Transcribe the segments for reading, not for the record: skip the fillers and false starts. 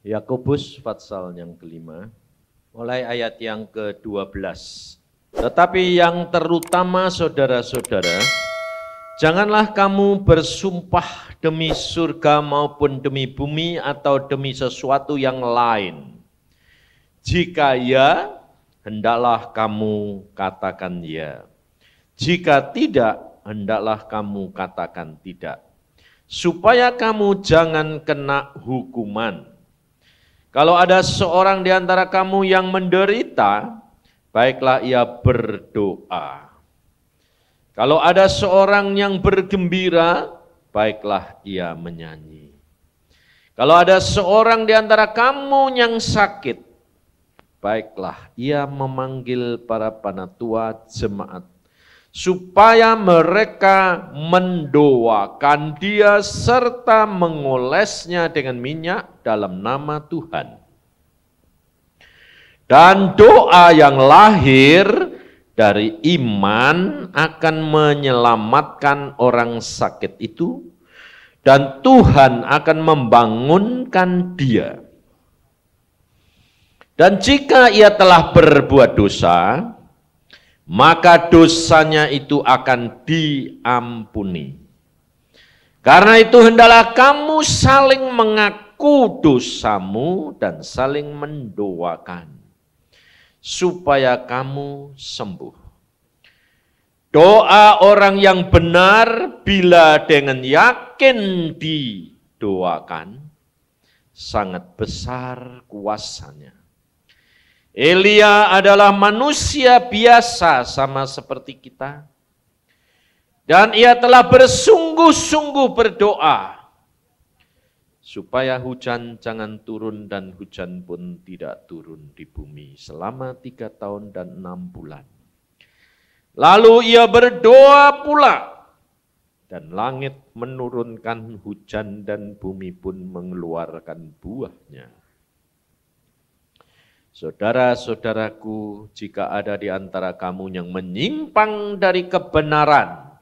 Yakobus pasal yang kelima, mulai ayat yang ke-12. Tetapi yang terutama saudara-saudara, janganlah kamu bersumpah demi surga maupun demi bumi atau demi sesuatu yang lain. Jika ya, hendaklah kamu katakan ya. Jika tidak, hendaklah kamu katakan tidak. Supaya kamu jangan kena hukuman. Kalau ada seorang di antara kamu yang menderita, baiklah ia berdoa. Kalau ada seorang yang bergembira, baiklah ia menyanyi. Kalau ada seorang di antara kamu yang sakit, baiklah ia memanggil para panatua jemaat, supaya mereka mendoakan dia serta mengolesnya dengan minyak dalam nama Tuhan. Dan doa yang lahir dari iman akan menyelamatkan orang sakit itu, dan Tuhan akan membangunkan dia. Dan jika ia telah berbuat dosa, maka dosanya itu akan diampuni. Karena itu hendaklah kamu saling mengaku dosamu dan saling mendoakan, supaya kamu sembuh. Doa orang yang benar bila dengan yakin didoakan, sangat besar kuasanya. Elia adalah manusia biasa sama seperti kita. Dan ia telah bersungguh-sungguh berdoa supaya hujan jangan turun dan hujan pun tidak turun di bumi selama 3 tahun dan 6 bulan. Lalu ia berdoa pula dan langit menurunkan hujan dan bumi pun mengeluarkan buahnya. Saudara-saudaraku, jika ada di antara kamu yang menyimpang dari kebenaran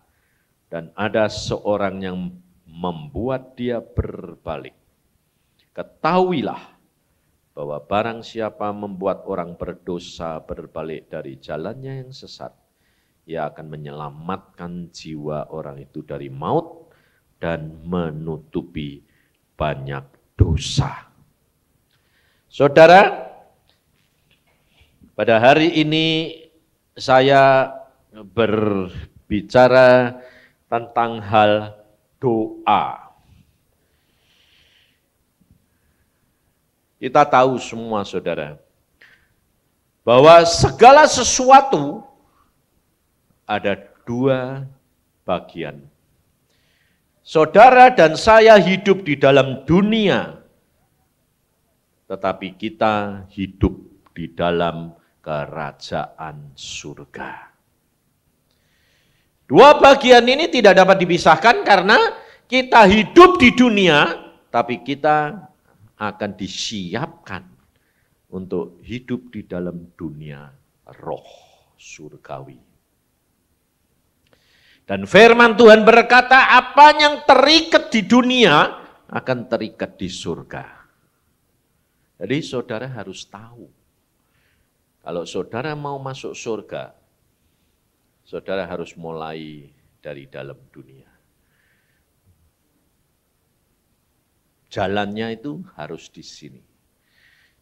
dan ada seorang yang membuat dia berbalik, ketahuilah bahwa barang siapa membuat orang berdosa berbalik dari jalannya yang sesat, ia akan menyelamatkan jiwa orang itu dari maut dan menutupi banyak dosa. Saudara, pada hari ini saya berbicara tentang hal doa. Kita tahu semua saudara, bahwa segala sesuatu ada 2 bagian. Saudara dan saya hidup di dalam dunia, tetapi kita hidup di dalam kerajaan surga. 2 bagian ini tidak dapat dipisahkan karena kita hidup di dunia, tapi kita akan disiapkan untuk hidup di dalam dunia roh surgawi. Dan firman Tuhan berkata, apa yang terikat di dunia akan terikat di surga. Jadi saudara harus tahu, kalau saudara mau masuk surga, saudara harus mulai dari dalam dunia. Jalannya itu harus di sini.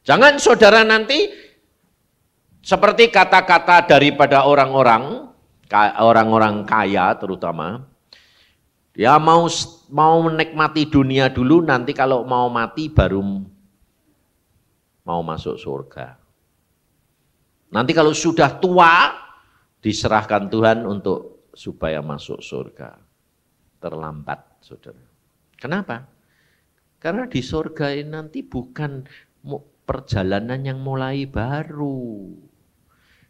Jangan saudara nanti seperti kata-kata daripada orang-orang kaya terutama, ya mau menikmati dunia dulu, nanti kalau mau mati baru mau masuk surga. Nanti kalau sudah tua, diserahkan Tuhan untuk supaya masuk surga. Terlambat, saudara. Kenapa? Karena di surga ini nanti bukan perjalanan yang mulai baru.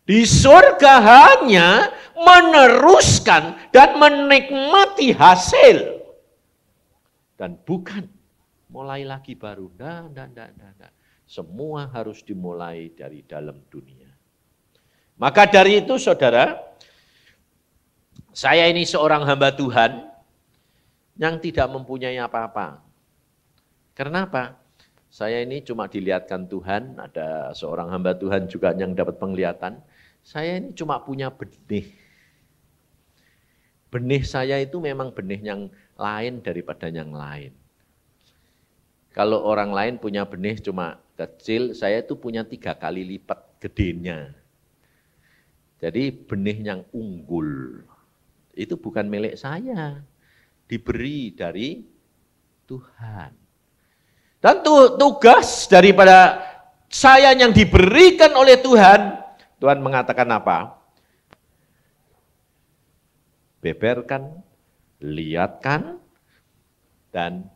Di surga hanya meneruskan dan menikmati hasil. Dan bukan mulai lagi baru. Tidak. Semua harus dimulai dari dalam dunia. Maka dari itu saudara, saya ini seorang hamba Tuhan yang tidak mempunyai apa-apa. Kenapa? Saya ini cuma dilihatkan Tuhan, ada seorang hamba Tuhan juga yang dapat penglihatan. Saya ini cuma punya benih. Benih saya itu memang benih yang lain daripada yang lain. Kalau orang lain punya benih cuma kecil, saya itu punya 3 kali lipat gedenya. Jadi benih yang unggul, itu bukan milik saya, diberi dari Tuhan. Dan tugas daripada saya yang diberikan oleh Tuhan, Tuhan mengatakan apa? Beberkan, lihatkan, dan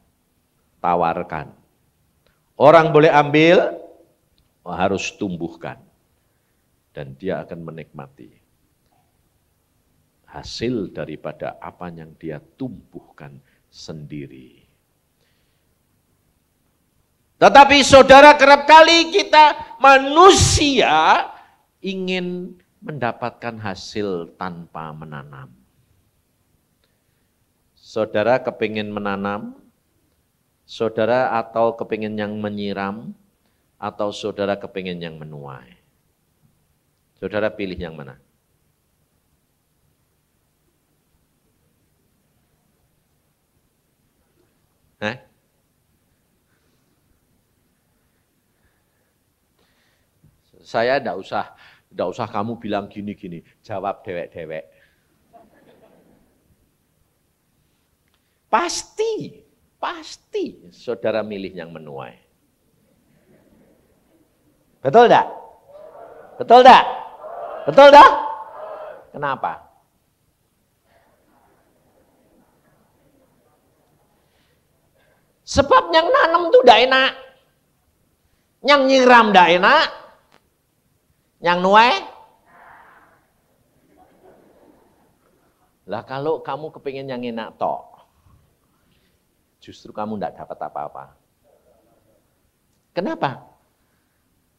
tawarkan. Orang boleh ambil, harus tumbuhkan. Dan dia akan menikmati hasil daripada apa yang dia tumbuhkan sendiri. Tetapi saudara, kerap kali kita manusia ingin mendapatkan hasil tanpa menanam. Saudara kepingin menanam, saudara atau kepingin yang menyiram, atau saudara kepingin yang menuai. Saudara pilih yang mana? Saya enggak usah kamu bilang gini-gini, jawab dewek-dewek. Pasti saudara milih yang menuai. Betul enggak? Betul enggak? Betul dah? Kenapa? Sebab yang nanam itu enggak enak. Yang nyiram enggak enak. Yang nuai? Lah kalau kamu kepingin yang enak tok, justru kamu enggak dapat apa-apa. Kenapa?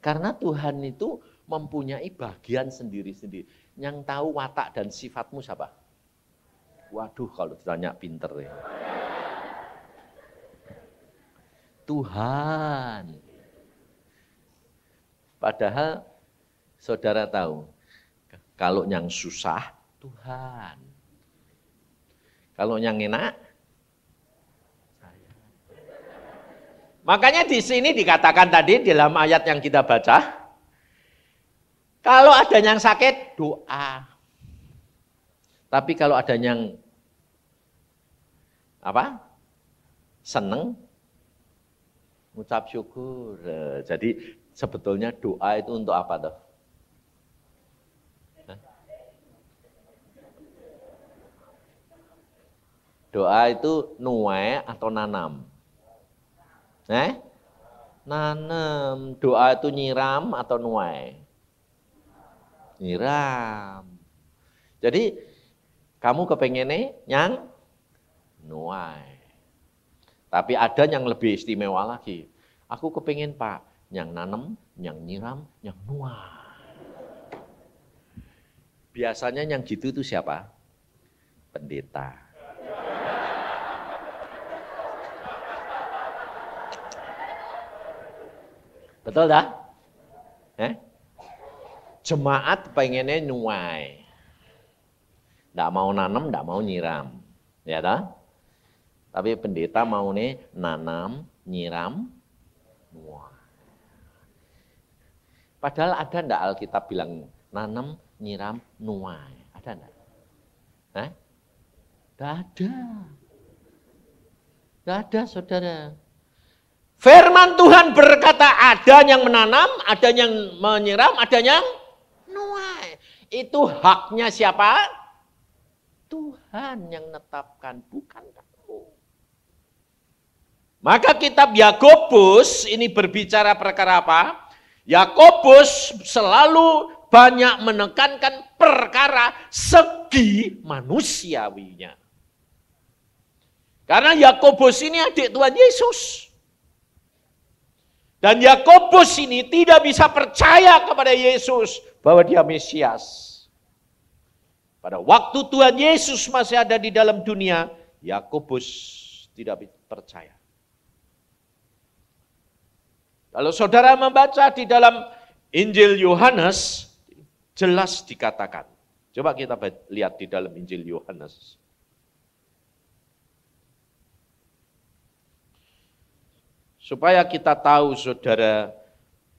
Karena Tuhan itu mempunyai bagian sendiri-sendiri. Yang tahu watak dan sifatmu siapa? Waduh, kalau ditanya pinter ya. Tuhan. Padahal saudara tahu, kalau yang susah, Tuhan. Kalau yang enak, saya. Makanya di sini dikatakan tadi dalam ayat yang kita baca, kalau ada yang sakit, doa. Tapi kalau ada yang apa? Seneng, ngucap syukur. Jadi sebetulnya doa itu untuk apa tuh? Doa itu nuai atau nanam? Nanam. Doa itu nyiram atau nuai? Nyiram. Jadi kamu kepengennya yang nuai. Tapi ada yang lebih istimewa lagi. Aku kepengen Pak, yang nanam, yang nyiram, yang nuai. Biasanya yang gitu itu siapa? Pendeta. Betul dah? Jemaat pengennya nuai. Nggak mau nanam, nggak mau nyiram. Ya dah? Tapi pendeta mau nih nanam, nyiram, nuai. Padahal ada enggak Alkitab bilang nanam, nyiram, nuai? Ada enggak? Enggak ada. Enggak ada, saudara. Firman Tuhan berkata ada yang menanam, ada yang menyiram, ada yang nuai. Itu haknya siapa? Tuhan yang menetapkan, bukan kamu. Maka kitab Yakobus ini berbicara perkara apa? Yakobus selalu banyak menekankan perkara segi manusiawinya. Karena Yakobus ini adik Tuhan Yesus. Dan Yakobus ini tidak bisa percaya kepada Yesus bahwa dia Mesias. Pada waktu Tuhan Yesus masih ada di dalam dunia, Yakobus tidak percaya. Kalau saudara membaca di dalam Injil Yohanes, jelas dikatakan. Coba kita lihat di dalam Injil Yohanes. Supaya kita tahu saudara,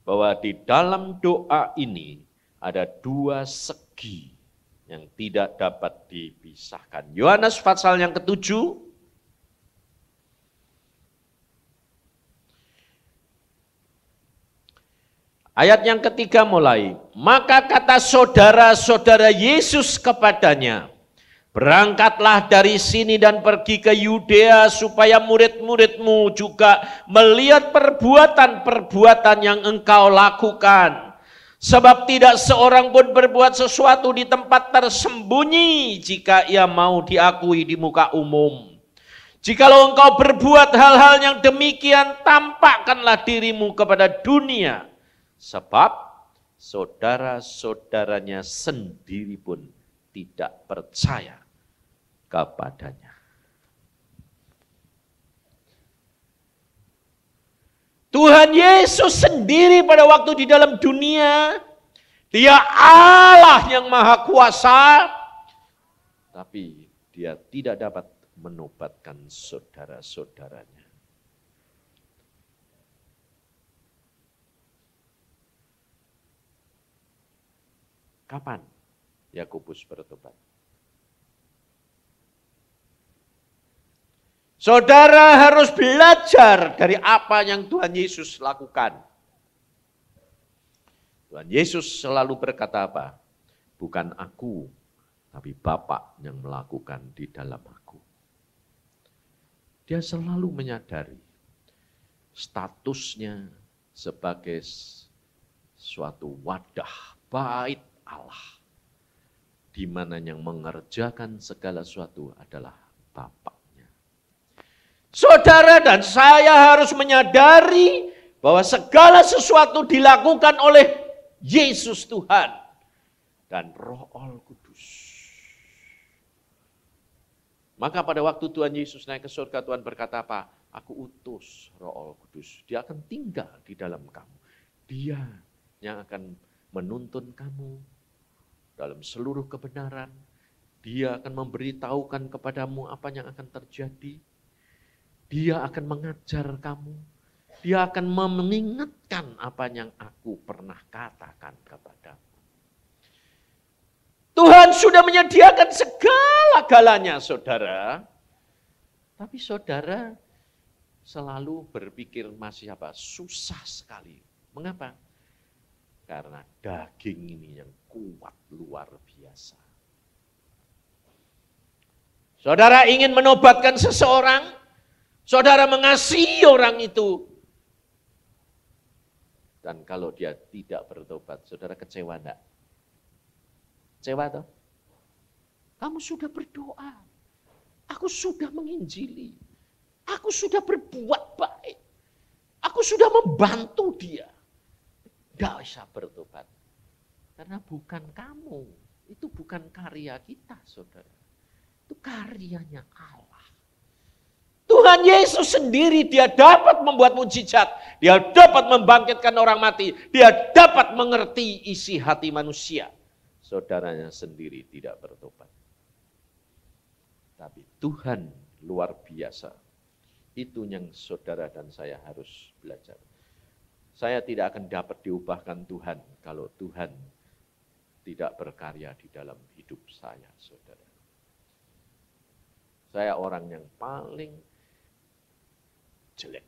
bahwa di dalam doa ini ada dua segi yang tidak dapat dipisahkan. Yohanes pasal yang ke-7, ayat yang ketiga mulai. Maka kata saudara-saudara Yesus kepadanya, berangkatlah dari sini dan pergi ke Yudea supaya murid-muridmu juga melihat perbuatan-perbuatan yang engkau lakukan. Sebab tidak seorang pun berbuat sesuatu di tempat tersembunyi jika ia mau diakui di muka umum. Jikalau engkau berbuat hal-hal yang demikian, tampakkanlah dirimu kepada dunia. Sebab saudara-saudaranya sendiri pun tidak percaya kepadanya. Tuhan Yesus sendiri pada waktu di dalam dunia, Dia Allah yang maha kuasa, tapi Dia tidak dapat menobatkan saudara-saudaranya. Kapan Yakobus bertobat? Saudara harus belajar dari apa yang Tuhan Yesus lakukan. Tuhan Yesus selalu berkata apa? Bukan aku, tapi Bapa yang melakukan di dalam aku. Dia selalu menyadari statusnya sebagai suatu wadah bait Allah, di mana yang mengerjakan segala sesuatu adalah Bapa. Saudara dan saya harus menyadari bahwa segala sesuatu dilakukan oleh Yesus Tuhan dan Roh Kudus. Maka pada waktu Tuhan Yesus naik ke surga, Tuhan berkata apa? Aku utus Roh Kudus. Dia akan tinggal di dalam kamu. Dia yang akan menuntun kamu dalam seluruh kebenaran. Dia akan memberitahukan kepadamu apa yang akan terjadi. Dia akan mengajar kamu. Dia akan mengingatkan apa yang aku pernah katakan kepadamu. Tuhan sudah menyediakan segala-galanya, saudara. Tapi saudara selalu berpikir masih apa? Susah sekali. Mengapa? Karena daging ini yang kuat luar biasa. Saudara ingin menobatkan seseorang, saudara mengasihi orang itu. Dan kalau dia tidak bertobat, saudara kecewa enggak? Kecewa toh? Kamu sudah berdoa. Aku sudah menginjili. Aku sudah berbuat baik. Aku sudah membantu dia. Enggak bisa bertobat. Karena bukan kamu. Itu bukan karya kita, saudara. Itu karyanya Allah. Tuhan Yesus sendiri, dia dapat membuat mujizat. Dia dapat membangkitkan orang mati. Dia dapat mengerti isi hati manusia. Saudaranya sendiri tidak bertobat. Tapi Tuhan luar biasa. Itu yang saudara dan saya harus belajar. Saya tidak akan dapat diubahkan Tuhan kalau Tuhan tidak berkarya di dalam hidup saya, saudara. Saya orang yang paling jelek.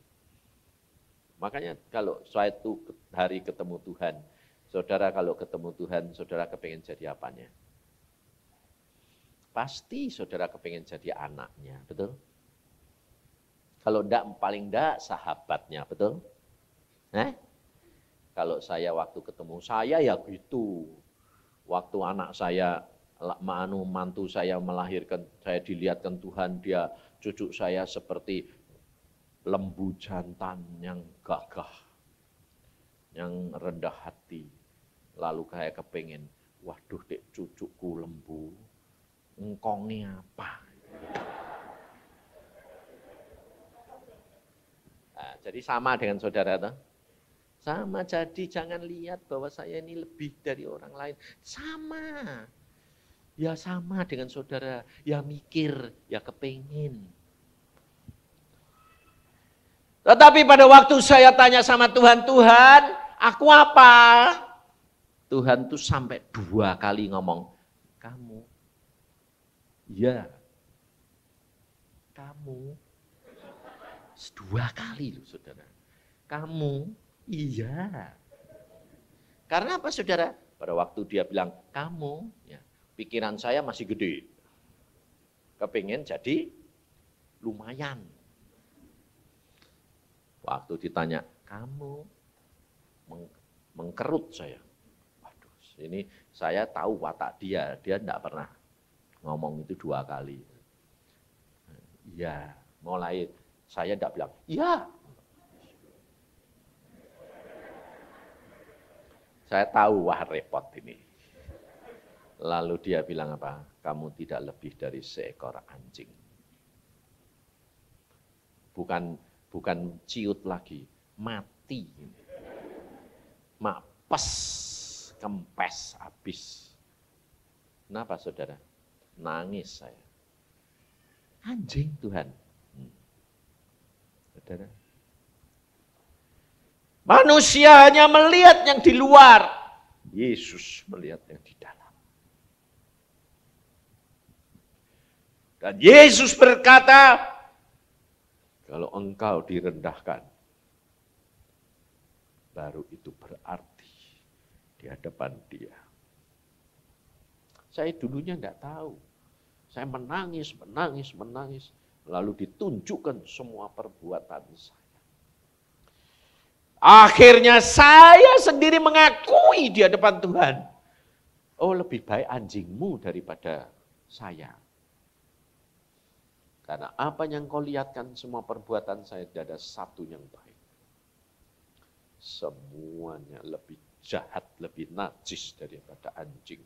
Makanya kalau suatu hari ketemu Tuhan, saudara kalau ketemu Tuhan, saudara kepengen jadi apanya? Pasti saudara kepengen jadi anaknya, betul? Kalau enggak, paling enggak sahabatnya, betul? Kalau saya waktu ketemu saya ya gitu. Waktu anak saya, mantu saya melahirkan, saya dilihatkan Tuhan, dia cucu saya seperti lembu jantan yang gagah, yang rendah hati. Lalu kayak kepengen, waduh dek cucuku lembu, engkongnya apa? Nah, jadi sama dengan saudara tuh. Sama, jadi jangan lihat bahwa saya ini lebih dari orang lain. Sama. Ya sama dengan saudara. Ya mikir, ya kepingin. Tetapi pada waktu saya tanya sama Tuhan, Tuhan, aku apa? Tuhan tuh sampai 2 kali ngomong, kamu. Ya. Kamu. 2 kali loh saudara. Kamu. Iya. Karena apa saudara? Pada waktu dia bilang, kamu, ya, pikiran saya masih gede. Kepingin jadi lumayan. Waktu ditanya, kamu, mengkerut saya. Waduh, ini saya tahu watak dia tidak pernah ngomong itu 2 kali. Iya, mulai saya tidak bilang, iya. Saya tahu, wah repot ini. Lalu dia bilang apa? Kamu tidak lebih dari seekor anjing. Bukan ciut lagi, mati. Mapes, kempes, habis. Kenapa saudara? Nangis saya. Anjing Tuhan. Saudara. Manusia hanya melihat yang di luar. Yesus melihat yang di dalam. Dan Yesus berkata, kalau engkau direndahkan, baru itu berarti di hadapan dia. Saya dulunya enggak tahu. Saya menangis. Lalu ditunjukkan semua perbuatan saya. Akhirnya saya sendiri mengakui di hadapan Tuhan. Oh, lebih baik anjingmu daripada saya. Karena apa yang kau lihatkan semua perbuatan saya tidak ada satu yang baik. Semuanya lebih jahat, lebih najis daripada anjing.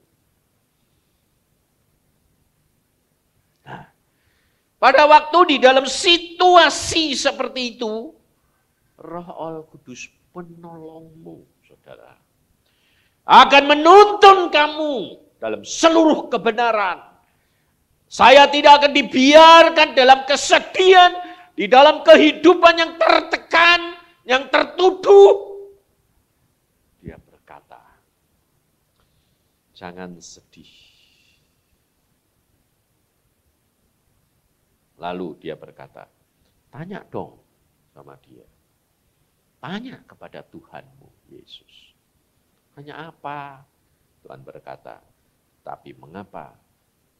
Nah, pada waktu di dalam situasi seperti itu, Roh Allah Kudus penolongmu, saudara, akan menuntun kamu dalam seluruh kebenaran. Saya tidak akan dibiarkan dalam kesedihan, di dalam kehidupan yang tertekan, yang tertuduh. Dia berkata, jangan sedih. Lalu dia berkata, tanya dong sama dia. Tanya kepada Tuhanmu, Yesus. Tanya apa? Tuhan berkata, tapi mengapa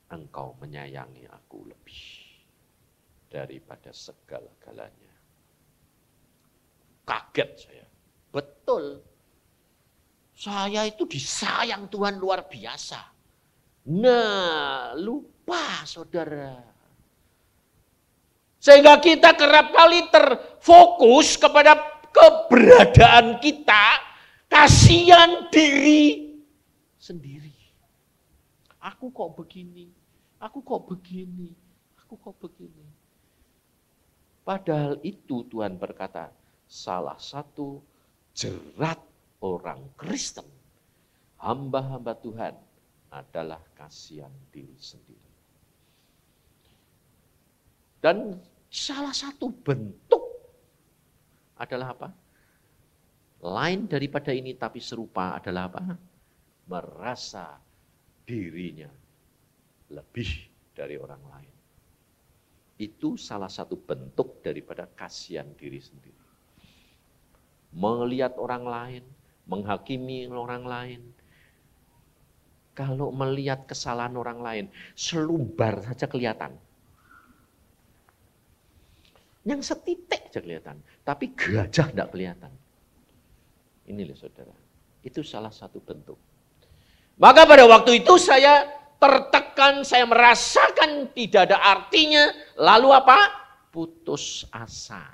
engkau menyayangi aku lebih daripada segala-galanya? Kaget saya. Betul. Saya itu disayang Tuhan luar biasa. Nah, lupa saudara. Sehingga kita kerap kali terfokus kepada keberadaan kita, kasihan diri sendiri. Aku kok begini, aku kok begini, aku kok begini. Padahal itu Tuhan berkata, salah satu jerat orang Kristen, hamba-hamba Tuhan adalah kasihan diri sendiri. Dan salah satu bentuk adalah apa? Lain daripada ini tapi serupa adalah apa? Merasa dirinya lebih dari orang lain. Itu salah satu bentuk daripada kasihan diri sendiri. Melihat orang lain, menghakimi orang lain. Kalau melihat kesalahan orang lain, selumbar saja kelihatan. Yang setitik saja kelihatan, tapi gajah tidak kelihatan. Ini loh saudara, itu salah satu bentuk. Maka pada waktu itu saya tertekan, saya merasakan tidak ada artinya. Lalu apa? Putus asa.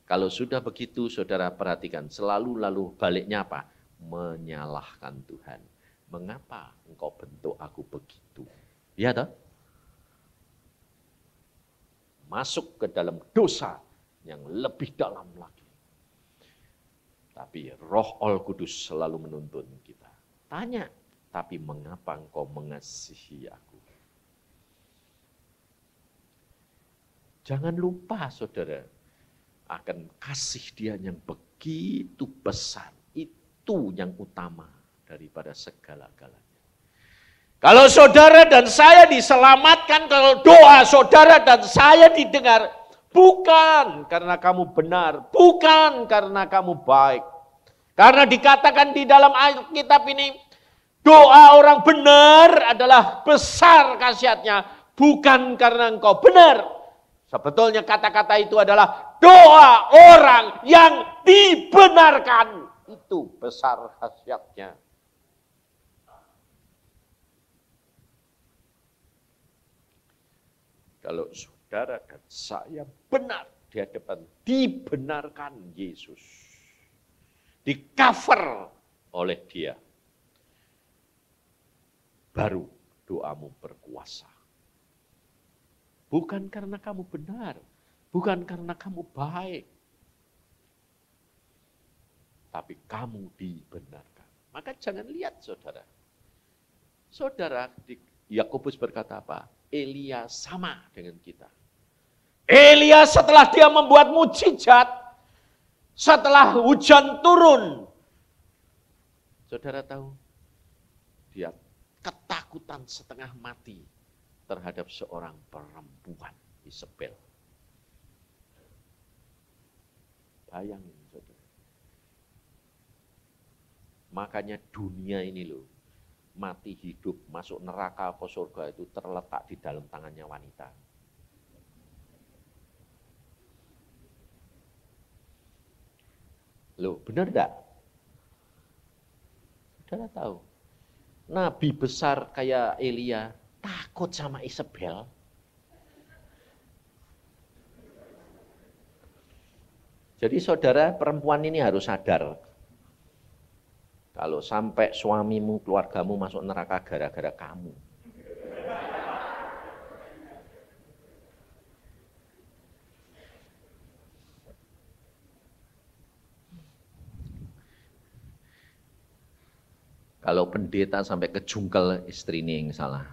Kalau sudah begitu saudara perhatikan, selalu lalu baliknya apa? Menyalahkan Tuhan. Mengapa engkau bentuk aku begitu? Ya toh? Masuk ke dalam dosa yang lebih dalam lagi. Tapi Roh Al Kudus selalu menuntun kita. Tanya, tapi mengapa engkau mengasihi aku? Jangan lupa saudara, akan kasih Dia yang begitu besar. Itu yang utama daripada segala-galanya. Kalau saudara dan saya diselamatkan, kalau doa saudara dan saya didengar, bukan karena kamu benar, bukan karena kamu baik. Karena dikatakan di dalam Alkitab ini, doa orang benar adalah besar khasiatnya, bukan karena engkau benar. Sebetulnya kata-kata itu adalah doa orang yang dibenarkan. Itu besar khasiatnya. Kalau saudara dan saya benar di hadapan, dibenarkan Yesus, di cover oleh Dia, baru doamu berkuasa. Bukan karena kamu benar, bukan karena kamu baik, tapi kamu dibenarkan. Maka jangan lihat saudara. Saudara, Yakobus berkata apa? Elia sama dengan kita. Elia setelah dia membuat mujizat, setelah hujan turun, saudara tahu, dia ketakutan setengah mati terhadap seorang perempuan, Isabel. Bayangin saudara. Makanya dunia ini loh, mati hidup, masuk neraka atau surga itu terletak di dalam tangannya wanita. Loh, benar enggak? Saudara tahu, nabi besar kayak Elia takut sama Isabel. Jadi saudara, perempuan ini harus sadar, kalau sampai suamimu, keluargamu masuk neraka gara-gara kamu. Kalau pendeta sampai kejungkel istrinya yang salah.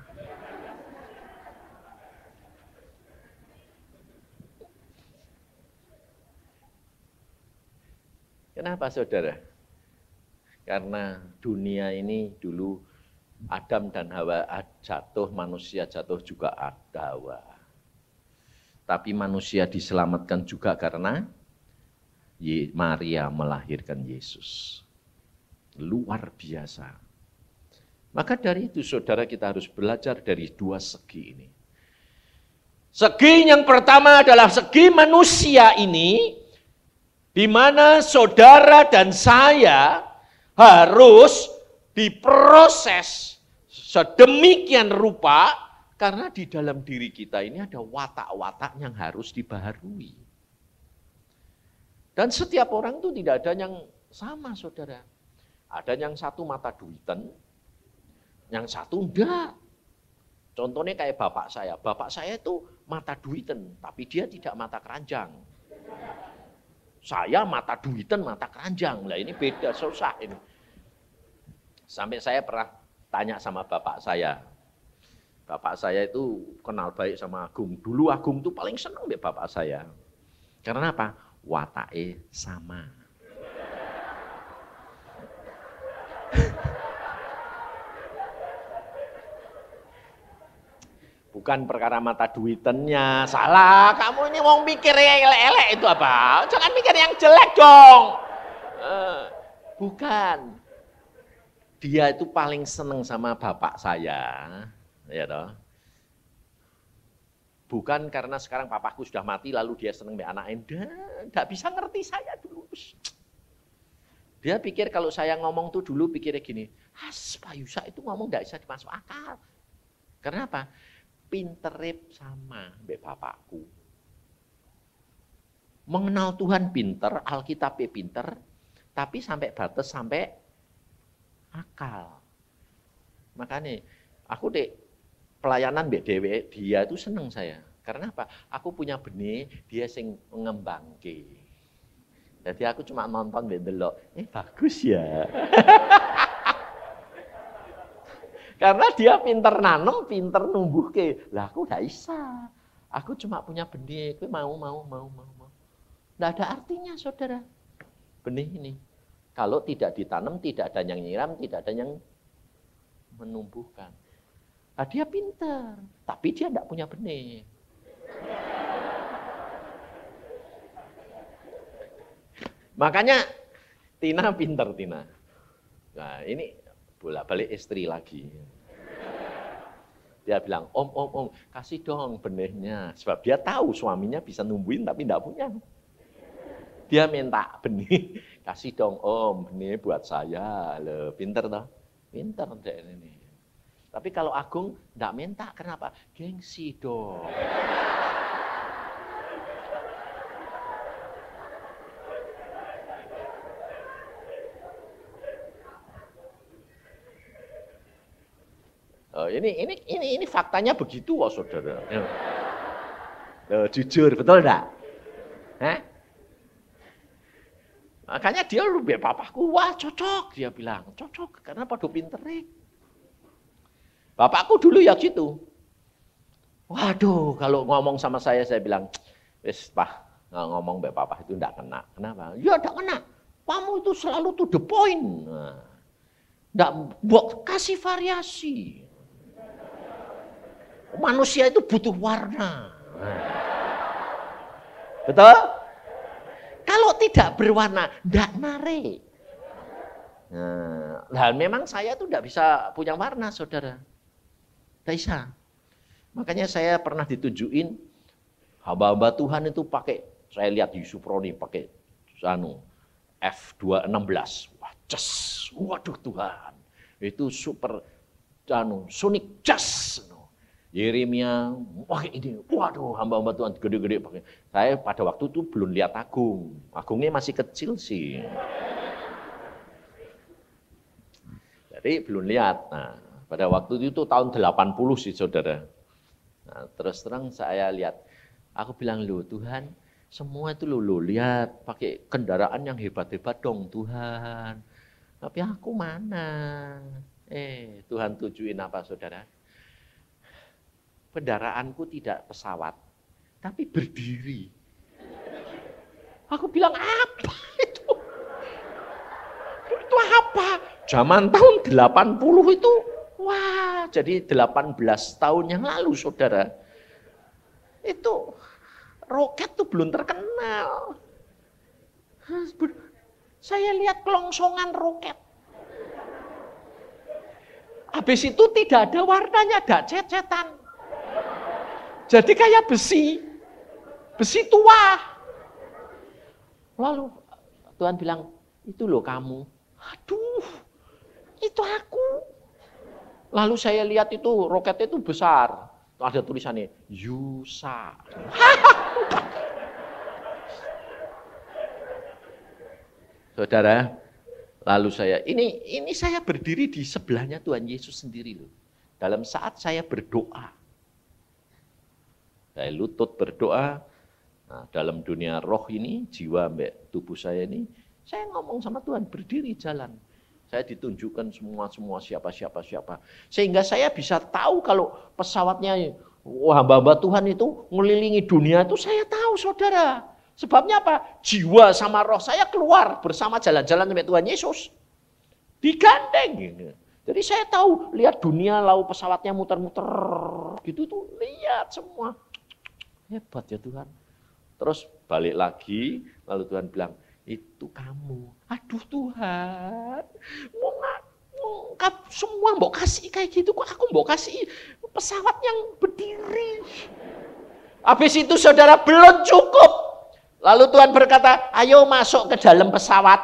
Kenapa saudara? Karena dunia ini dulu Adam dan Hawa jatuh, manusia jatuh juga Hawa. Tapi manusia diselamatkan juga karena Maria melahirkan Yesus. Luar biasa. Maka dari itu saudara, kita harus belajar dari dua segi ini. Segi yang pertama adalah segi manusia ini, di mana saudara dan saya harus diproses sedemikian rupa, karena di dalam diri kita ini ada watak-watak yang harus dibaharui. Dan setiap orang itu tidak ada yang sama saudara. Ada yang satu mata duitan, yang satu enggak. Contohnya kayak bapak saya itu mata duitan, tapi dia tidak mata keranjang. Saya mata duitan, mata keranjang. Lah ini beda, susah ini. Sampai saya pernah tanya sama bapak saya. Bapak saya itu kenal baik sama Agung. Dulu Agung itu paling senang deh bapak saya. Karena apa? Watake sama. Bukan perkara mata duitennya, salah. Kamu ini mau mikir yang elek-elek itu apa? Jangan mikir yang jelek dong. Bukan. Dia itu paling seneng sama bapak saya, ya toh. Bukan karena sekarang papaku sudah mati lalu dia seneng sama anaknya. Enggak bisa ngerti saya dulu. Dia pikir kalau saya ngomong tuh dulu pikirnya gini, Pak Yusa itu ngomong enggak bisa dimasuk akal. Karena apa? Pinterip sama mbak bapakku. Mengenal Tuhan pinter, Alkitabnya pinter, tapi sampai batas sampai akal. Makanya aku dek pelayanan mbak Dewe, dia itu seneng saya. Karena apa? Aku punya benih, dia sing ngembangke. Jadi aku cuma nonton delok, bagus ya. Karena dia pinter nanem, pinter numbuhke. Lah aku gak bisa. Aku cuma punya benih, aku mau. Nggak ada artinya, saudara. Benih ini. Kalau tidak ditanam, tidak ada yang nyiram, tidak ada yang menumbuhkan. Nah, dia pinter, tapi dia tidak punya benih. Makanya Tina pinter, Tina. Nah, ini bolak-balik istri lagi. Dia bilang, om, kasih dong benihnya. Sebab dia tahu suaminya bisa numbuhin tapi tidak punya. Dia minta benih, kasih dong om, benih buat saya. Loh, pinter toh? Pinter ini. Tapi kalau Agung tidak minta, kenapa? Gengsi dong. Oh, ini faktanya begitu kok, saudara. Loh, jujur, betul enggak? Hah? Makanya dia lebih papaku, wah cocok, dia bilang. Cocok, karena pada pinter. Bapakku dulu ya gitu. Waduh, kalau ngomong sama saya bilang, wis Pak, ngomong mbak papa itu enggak kena. Kenapa? Ya enggak kena. Kamu itu selalu to the point. Enggak buat kasih variasi. Manusia itu butuh warna. Betul? Kalau tidak berwarna, enggak menarik. Nah, memang saya tuh enggak bisa punya warna, saudara. Enggak bisa. Makanya saya pernah ditunjukin hamba-hamba Tuhan itu pakai, saya lihat di Suproni pakai F216. Wah, jas. Waduh Tuhan. Itu super sonic jas. Yeremia, wah ini, waduh hamba-hamba Tuhan gede-gede pakai. Saya pada waktu itu belum lihat Agung. Agungnya masih kecil sih. Jadi belum lihat. Nah, pada waktu itu tahun 80 sih saudara. Nah, terus terang saya lihat, aku bilang, loh Tuhan, semua itu lo lihat pakai kendaraan yang hebat-hebat dong Tuhan. Tapi aku mana? Tuhan tujuin apa saudara? Kendaraanku tidak pesawat, tapi berdiri. Aku bilang, apa itu? Itu apa? Zaman tahun 80 itu, wah, jadi 18 tahun yang lalu, saudara. Itu roket tuh belum terkenal. Saya lihat kelongsongan roket. Habis itu tidak ada warnanya, ada cet-cetan. Jadi kayak besi tua. Lalu Tuhan bilang, itu loh kamu. Aduh, itu aku. Lalu saya lihat itu roketnya itu besar. Ada tulisannya, Yusa. Saudara, lalu ini saya berdiri di sebelahnya Tuhan Yesus sendiri loh. Dalam saat saya berdoa. Saya lutut berdoa, nah, dalam dunia roh ini, jiwa mbak tubuh saya ini, saya ngomong sama Tuhan, berdiri jalan. Saya ditunjukkan semua siapa. Sehingga saya bisa tahu kalau pesawatnya hamba-hamba Tuhan itu ngelilingi dunia itu saya tahu saudara. Sebabnya apa? Jiwa sama roh saya keluar bersama jalan-jalan sama Tuhan Yesus. Digandeng. Jadi saya tahu, lihat dunia lalu pesawatnya muter-muter gitu tuh, lihat semua. Hebat ya Tuhan. Terus balik lagi, lalu Tuhan bilang, itu kamu. Aduh Tuhan, semua mau kasih kayak gitu, kok aku mau kasih pesawat yang berdiri. Habis itu saudara belum cukup. Lalu Tuhan berkata, ayo masuk ke dalam pesawat.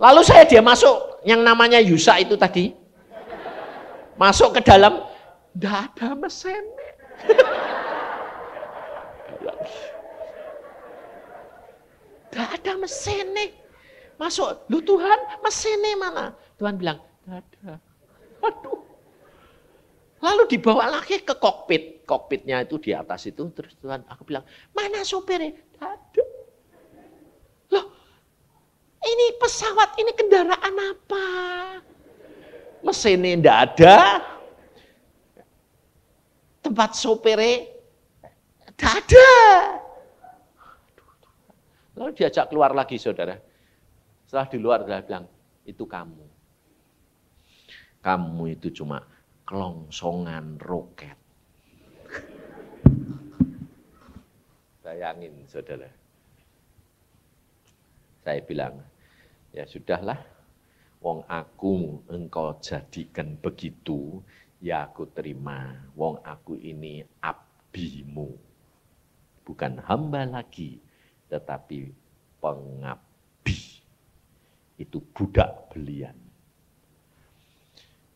Lalu dia masuk, yang namanya Yusa itu tadi. Masuk ke dalam, enggak ada mesin. Enggak ada mesin nih. Masuk, lu Tuhan mesinnya mana? Tuhan bilang, enggak ada. Aduh. Lalu dibawa lagi ke kokpit. Kokpitnya itu di atas itu. Terus Tuhan, aku bilang, mana sopirnya? Tidak ada. Loh, ini pesawat, ini kendaraan apa? Mesinnya tidak ada. Tempat sopirnya tidak ada. Lalu diajak keluar lagi, saudara. Setelah di luar, dia bilang, itu kamu. Kamu itu cuma kelongsongan roket. Bayangin, saudara. Saya bilang, ya sudahlah, wong aku engkau jadikan begitu, ya aku terima. Wong aku ini abdimu. Bukan hamba lagi, tetapi pengabdi. Itu budak belian.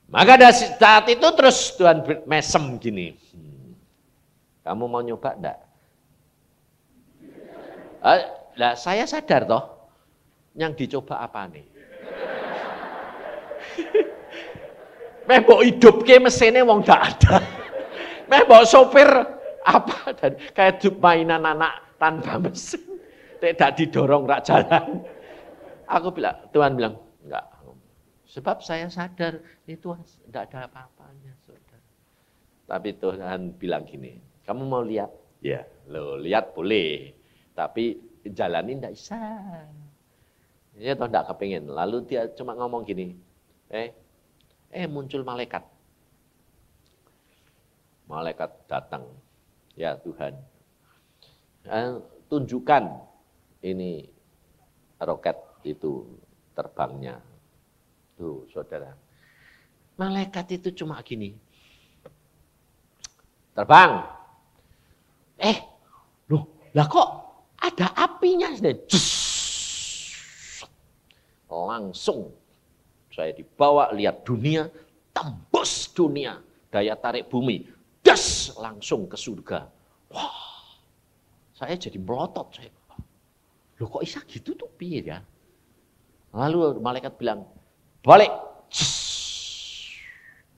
Maka dari saat itu terus Tuhan mesem gini. Kamu mau nyoba enggak? Nah, saya sadar toh, yang dicoba apa nih? Meh mbok hidupke mesine wong ndak ada. Meh mbok sopir apa dan kayak mainan anak tanpa mesin. Tidak didorong rak jalan. Aku bilang, Tuhan bilang, enggak. Sebab saya sadar itu tidak ada apa-apanya, saudara. Tapi Tuhan bilang gini, kamu mau lihat? Ya, lo lihat boleh. Tapi jalanin tidak bisa. Ya toh tidak kepingin. Lalu dia cuma ngomong gini, muncul malaikat. Malaikat datang. Ya Tuhan, tunjukkan ini roket itu terbangnya. Tuh saudara, malaikat itu cuma gini. Terbang. Loh, lah kok ada apinya? Langsung saya dibawa lihat dunia, tembus dunia, daya tarik bumi, das langsung ke surga. Wah, saya jadi melotot. Loh kok bisa gitu tuh piye ya? Lalu malaikat bilang, balik.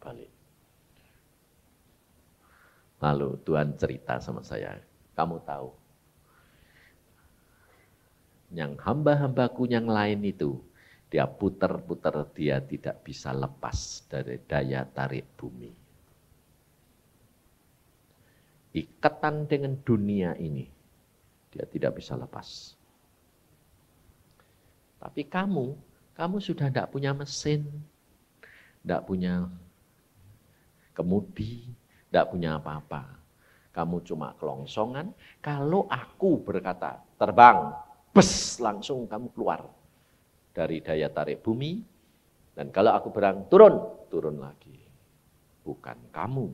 Balik. Lalu Tuhan cerita sama saya, kamu tahu, yang hamba-hambaku yang lain itu, dia putar-putar, dia tidak bisa lepas dari daya tarik bumi. Ikatan dengan dunia ini, dia tidak bisa lepas. Tapi kamu sudah tidak punya mesin, tidak punya kemudi, tidak punya apa-apa. Kamu cuma kelongsongan. Kalau aku berkata terbang, bes langsung kamu keluar dari daya tarik bumi. Dan kalau aku berang turun lagi. Bukan kamu,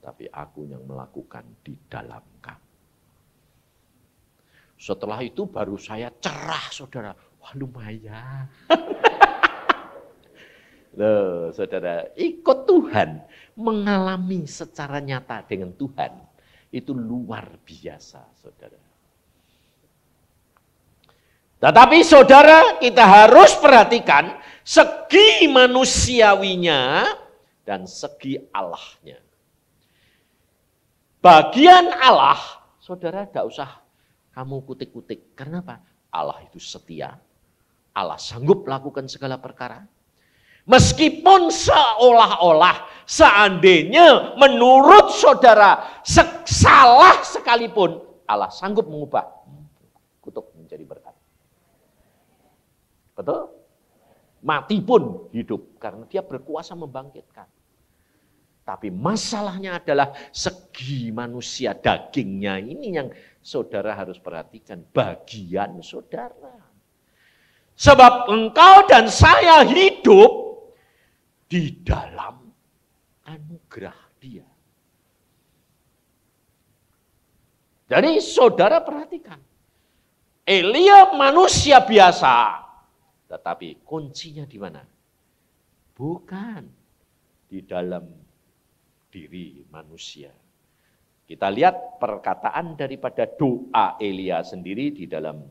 tapi aku yang melakukan di dalam kamu. Setelah itu baru saya cerah, saudara. Wah lumayan. Loh, saudara, ikut Tuhan, mengalami secara nyata dengan Tuhan, itu luar biasa, saudara. Tetapi saudara, kita harus perhatikan segi manusiawinya dan segi Allahnya. Bagian Allah, saudara, tidak usah kamu kutik-kutik. Karena apa? Allah itu setia. Allah sanggup lakukan segala perkara. Meskipun seolah-olah, seandainya menurut saudara salah sekalipun, Allah sanggup mengubah kutuk menjadi berkat. Betul? Mati pun hidup, karena dia berkuasa membangkitkan. Tapi masalahnya adalah segi manusia dagingnya ini yang saudara harus perhatikan, bagian saudara. Sebab engkau dan saya hidup di dalam anugerah Dia. Jadi saudara perhatikan, Elia manusia biasa, tetapi kuncinya di mana? Bukan di dalam diri manusia. Kita lihat perkataan daripada doa Elia sendiri di dalam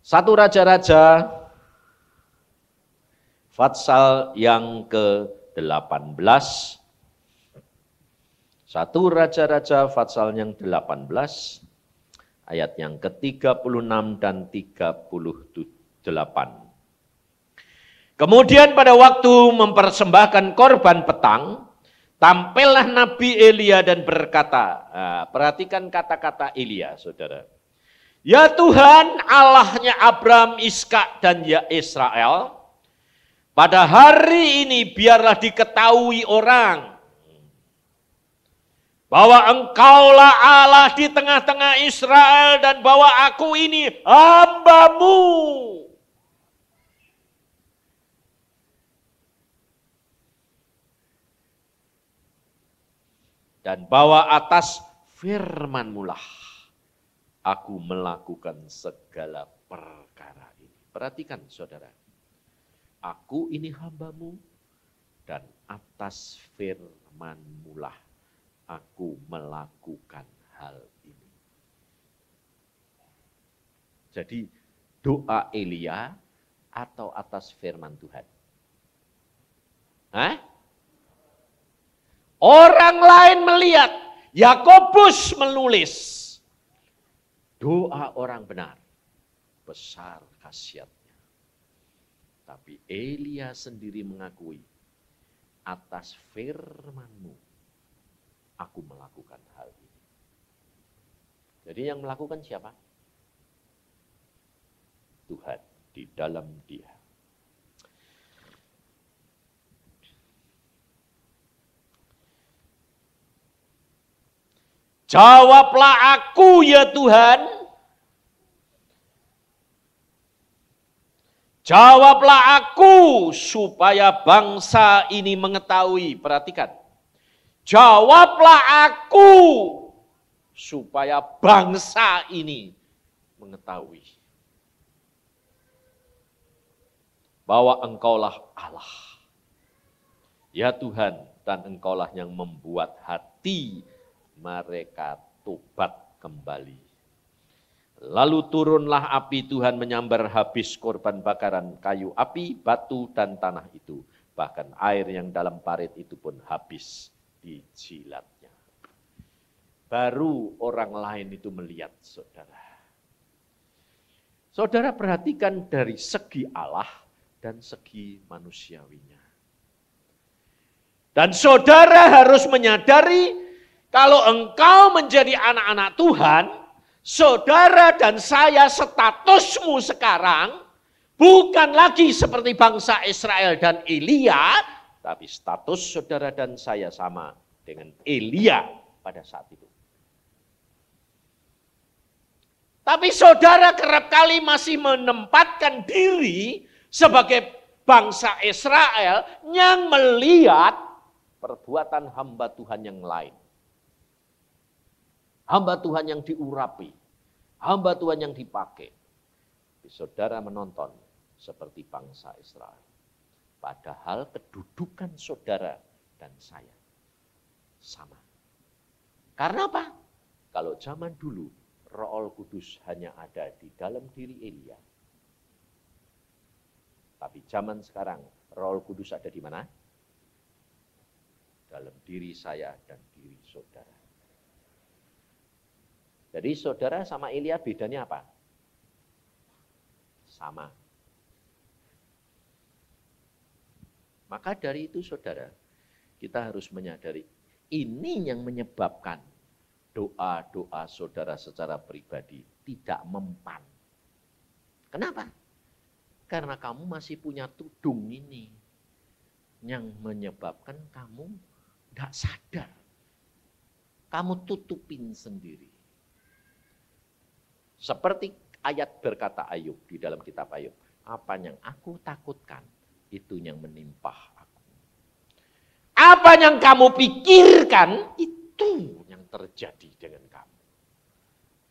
1 Raja-Raja Fatsal yang 18. 1 Raja-Raja pasal yang 18, ayat yang ke-36 dan 38. Kemudian pada waktu mempersembahkan korban petang, tampillah Nabi Elia dan berkata, perhatikan kata-kata Elia, saudara. Ya Tuhan, Allahnya Abraham, Ishak dan ya Israel, pada hari ini biarlah diketahui orang bahwa Engkaulah Allah di tengah-tengah Israel dan bahwa aku ini hamba-Mu. Dan bahwa atas firman-Mu lah aku melakukan segala perkara ini. Perhatikan saudara, aku ini hamba-Mu dan atas firman-Mu lah aku melakukan hal ini. Jadi doa Elia atau atas firman Tuhan? Orang lain melihat, Yakobus menulis, doa orang benar, besar khasiatnya. Tapi Elia sendiri mengakui, atas firman-Mu aku melakukan hal ini. Jadi yang melakukan siapa? Tuhan di dalam Dia. Jawablah aku ya Tuhan. Jawablah aku supaya bangsa ini mengetahui. Perhatikan. Jawablah aku supaya bangsa ini mengetahui bahwa Engkaulah Allah. Ya Tuhan, dan Engkaulah yang membuat hati mereka tobat kembali. Lalu turunlah api Tuhan menyambar habis korban bakaran kayu api, batu dan tanah itu. Bahkan air yang dalam parit itu pun habis dijilatnya. Baru orang lain itu melihat, saudara. Saudara perhatikan dari segi Allah dan segi manusiawinya. Dan saudara harus menyadari kalau engkau menjadi anak-anak Tuhan, saudara dan saya statusmu sekarang bukan lagi seperti bangsa Israel dan Elia, tapi status saudara dan saya sama dengan Elia pada saat itu. Tapi saudara kerap kali masih menempatkan diri sebagai bangsa Israel yang melihat perbuatan hamba Tuhan yang lain. Hamba Tuhan yang diurapi, hamba Tuhan yang dipakai. Saudara menonton seperti bangsa Israel. Padahal kedudukan saudara dan saya sama. Karena apa? Kalau zaman dulu Roh Kudus hanya ada di dalam diri Elia. Tapi zaman sekarang Roh Kudus ada di mana? Dalam diri saya dan diri saudara. Jadi saudara sama Elia bedanya apa? Sama. Maka dari itu saudara, kita harus menyadari ini yang menyebabkan doa-doa saudara secara pribadi tidak mempan. Kenapa? Karena kamu masih punya tudung ini yang menyebabkan kamu tidak sadar. Kamu tutupin sendiri. Seperti ayat berkata Ayub di dalam kitab Ayub. Apa yang aku takutkan, itu yang menimpa aku. Apa yang kamu pikirkan, itu yang terjadi dengan kamu.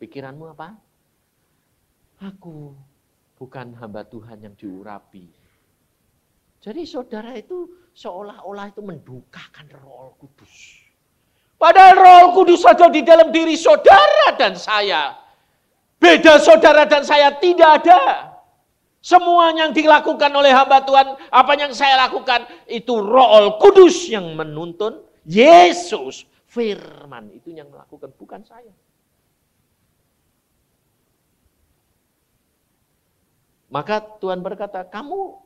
Pikiranmu apa? Aku bukan hamba Tuhan yang diurapi. Jadi saudara itu seolah-olah itu mendukakan Roh Kudus. Padahal Roh Kudus ada di dalam diri saudara dan saya. Beda saudara dan saya tidak ada. Semua yang dilakukan oleh hamba Tuhan, apa yang saya lakukan, itu Roh Kudus yang menuntun. Yesus, firman itu yang melakukan, bukan saya. Maka Tuhan berkata,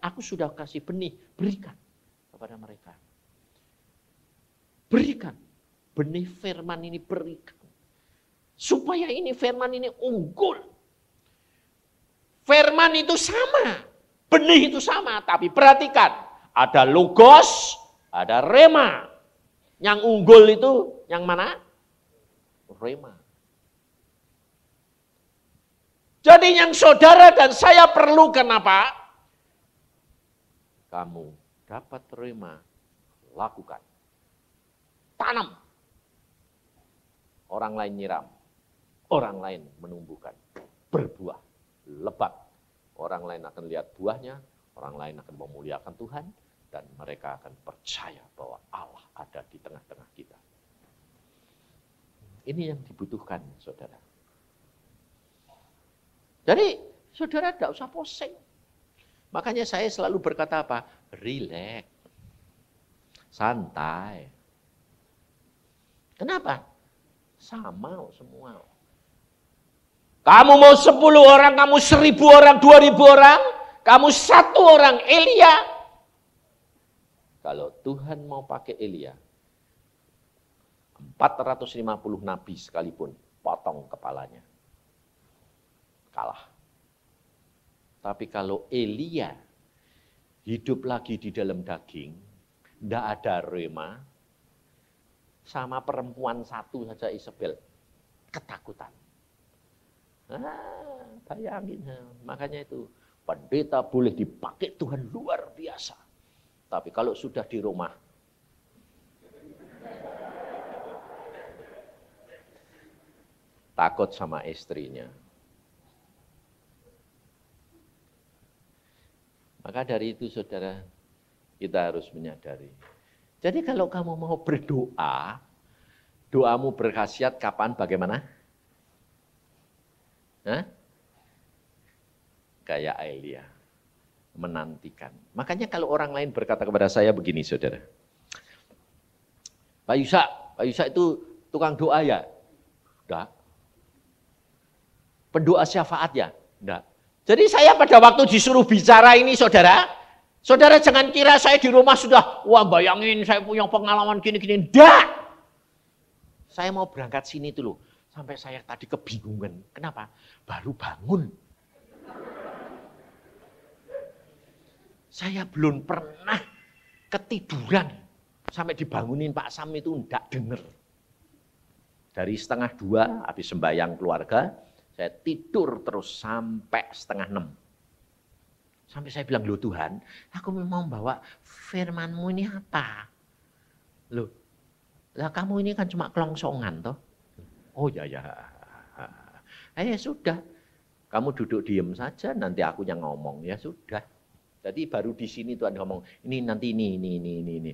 aku sudah kasih benih, berikan kepada mereka. Berikan. Benih firman ini berikan. Supaya ini firman ini unggul. Firman itu sama. Benih itu sama. Tapi perhatikan. Ada logos, ada rema. Yang unggul itu yang mana? Rema. Jadi yang saudara dan saya perlukan apa? Kamu dapat rema, lakukan. Tanam. Orang lain nyiram. Orang lain menumbuhkan. Berbuah. Lebat. Orang lain akan lihat buahnya. Orang lain akan memuliakan Tuhan. Dan mereka akan percaya bahwa Allah ada di tengah-tengah kita. Ini yang dibutuhkan, saudara. Jadi, saudara tidak usah pusing. Makanya saya selalu berkata apa? Relax. Santai. Kenapa? Sama semua. Kamu mau 10 orang, kamu 1000 orang, 2000 orang, kamu 1 orang, Elia. Kalau Tuhan mau pakai Elia, 450 nabi sekalipun, potong kepalanya. Kalah. Tapi kalau Elia hidup lagi di dalam daging, tidak ada rema, sama perempuan satu saja Isabel, ketakutan. Bayangin, makanya itu pendeta boleh dipakai Tuhan luar biasa. Tapi kalau sudah di rumah, takut sama istrinya. Maka dari itu saudara, kita harus menyadari. Jadi kalau kamu mau berdoa, doamu berkhasiat kapan, bagaimana? Kayak Elia, menantikan. Makanya kalau orang lain berkata kepada saya begini, saudara. Pak Yusa itu tukang doa ya? Enggak. Pendoa syafaat ya? Enggak. Jadi saya pada waktu disuruh bicara ini, saudara jangan kira saya di rumah sudah, wah bayangin saya punya pengalaman gini-gini. Enggak. Saya mau berangkat sini dulu. Sampai saya tadi kebingungan. Kenapa? Baru bangun. Saya belum pernah ketiduran. Sampai dibangunin Pak Sam itu enggak dengar. Dari 1:30 habis sembahyang keluarga, saya tidur terus sampai 5:30. Sampai saya bilang, loh Tuhan, aku mau bawa firman-Mu ini apa? Loh, lah kamu ini kan cuma kelongsongan toh. Oh ya. Ya sudah, kamu duduk diem saja, nanti aku yang ngomong, ya sudah. Jadi baru di sini Tuhan ngomong, ini nanti ini.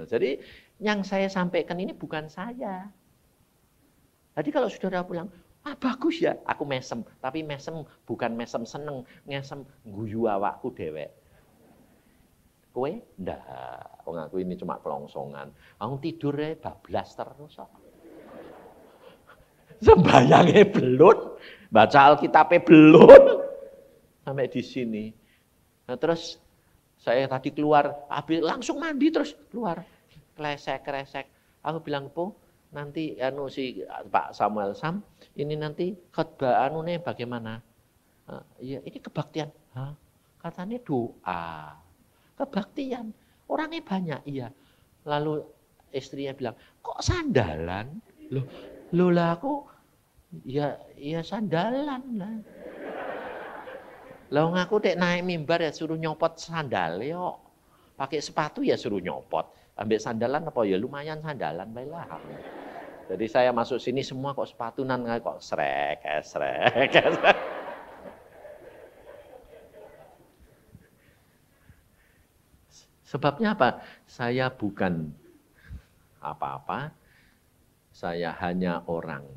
Jadi yang saya sampaikan ini bukan saya. Jadi kalau saudara pulang, bagus ya, aku mesem. Tapi mesem bukan mesem seneng, ngesem guyu awakku dewek. Kowe? Ndak, wong aku ini cuma kelongsongan. Aku tidur bablas terus kok. Sembayangnya belum, baca Alkitabnya belum. Sampai di sini. Nah, terus saya tadi keluar, langsung mandi terus keluar. Kresek. Aku bilang, "Po, nanti si Pak Samuel Sam, ini nanti khotbah bagaimana?" Iya, ini kebaktian. Katanya doa. Kebaktian. Orangnya banyak, iya. Lalu istrinya bilang, "Kok sandalan?" Loh lah aku ya sandalan lah. Lah aku naik mimbar ya suruh nyopot sandal yo. Pakai sepatu ya suruh nyopot. Ambil sandalan apa ya lumayan sandalan baiklah. Jadi saya masuk sini semua kok sepatunan kok srek. Sebabnya apa? Saya bukan apa-apa. Saya hanya orang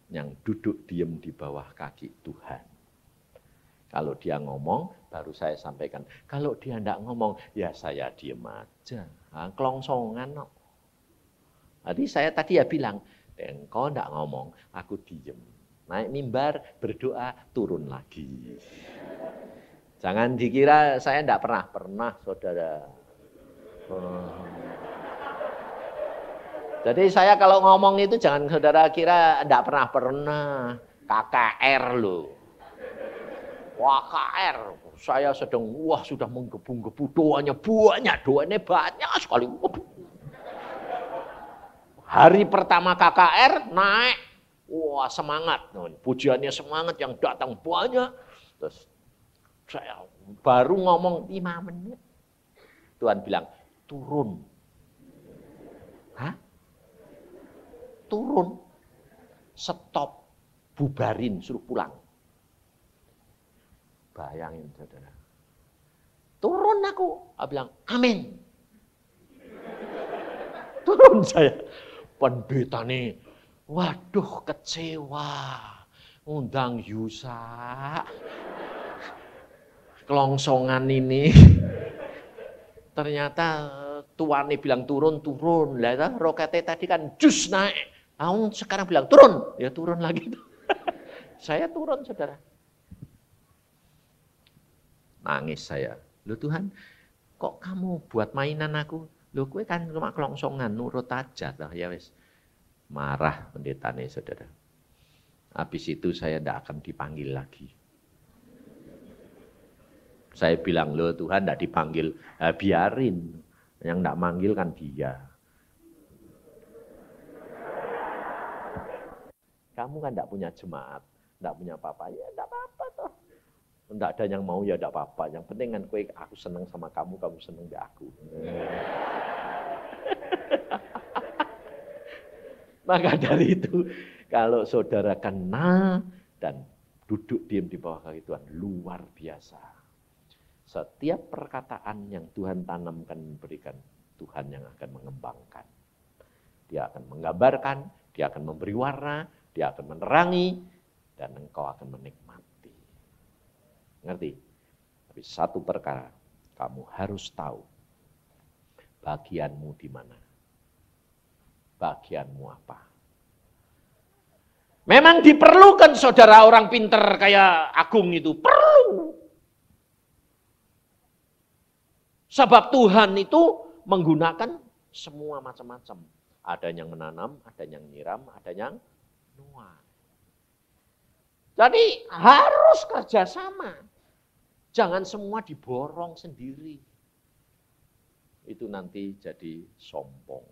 yang duduk diam di bawah kaki Tuhan. Kalau dia ngomong, baru saya sampaikan. Kalau dia enggak ngomong, ya saya diem aja. Kelongsongan. Jadi saya tadi ya bilang, engkau enggak ngomong, aku diem. Naik mimbar, berdoa, turun lagi. Jangan dikira saya enggak pernah, saudara. Jadi saya kalau ngomong itu jangan saudara kira enggak pernah. KKR loh. Wah KR, saya sedang sudah menggebu-gebu doanya banyak sekali. Hari pertama KKR naik, wah semangat, pujiannya semangat yang datang banyak. Terus saya baru ngomong 5 menit, Tuhan bilang turun. Hah? Turun, stop, bubarin, suruh pulang. Bayangin saudara. Turun aku. Aku bilang, amin. Turun saya. Pendeta nih, waduh kecewa. Undang Yusa. Kelongsongan ini. Ternyata Tuhan nih bilang turun. Lah roketnya tadi kan jus naik. Aku sekarang bilang turun. Ya turun lagi. Saya turun saudara. Nangis saya. Loh Tuhan, kok kamu buat mainan aku? Loh kue kan cuma kelongsongan, nurut aja. Ya wes. Marah pendetanya saudara. Habis itu saya tidak akan dipanggil lagi. Saya bilang, loh Tuhan tidak dipanggil. Biarin. Yang tidak manggil kan dia. Kamu kan tidak punya jemaat. Tidak punya apa-apa. Ya tidak apa-apa toh. Tidak ada yang mau ya tidak apa-apa. Yang penting kan aku senang sama kamu, kamu senang di aku. Maka dari itu, kalau saudara kenal dan duduk diam di bawah kaki Tuhan, luar biasa. Setiap perkataan yang Tuhan tanamkan, berikan, Tuhan yang akan mengembangkan. Dia akan menggambarkan, dia akan memberi warna, dia akan menerangi, dan engkau akan menikmati. Ngerti? Tapi satu perkara, kamu harus tahu bagianmu di mana. Bagianmu apa? Memang diperlukan saudara orang pinter kayak Agung itu, perlu. Sebab Tuhan itu menggunakan semua macam-macam. Ada yang menanam, ada yang nyiram, ada yang nuai. Jadi harus kerjasama. Jangan semua diborong sendiri. Itu nanti jadi sombong.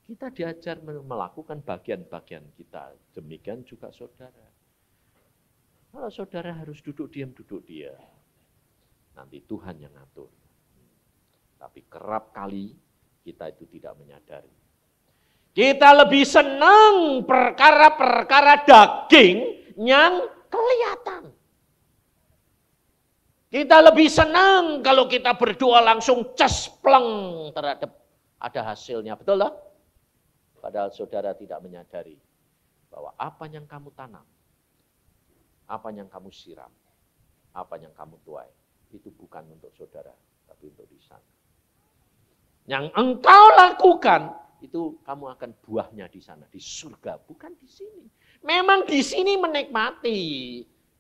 Kita diajar melakukan bagian-bagian kita. Demikian juga saudara. Kalau saudara harus duduk diam. Nanti Tuhan yang ngatur. Tapi kerap kali kita itu tidak menyadari. Kita lebih senang perkara-perkara daging yang kelihatan. Kita lebih senang kalau kita berdoa langsung cespleng terhadap ada hasilnya. Betul lah? Padahal saudara tidak menyadari bahwa apa yang kamu tanam, apa yang kamu siram, apa yang kamu tuai, itu bukan untuk saudara, tapi untuk di sana. Yang engkau lakukan, itu kamu akan buahnya di sana, di surga, bukan di sini. Memang di sini menikmati.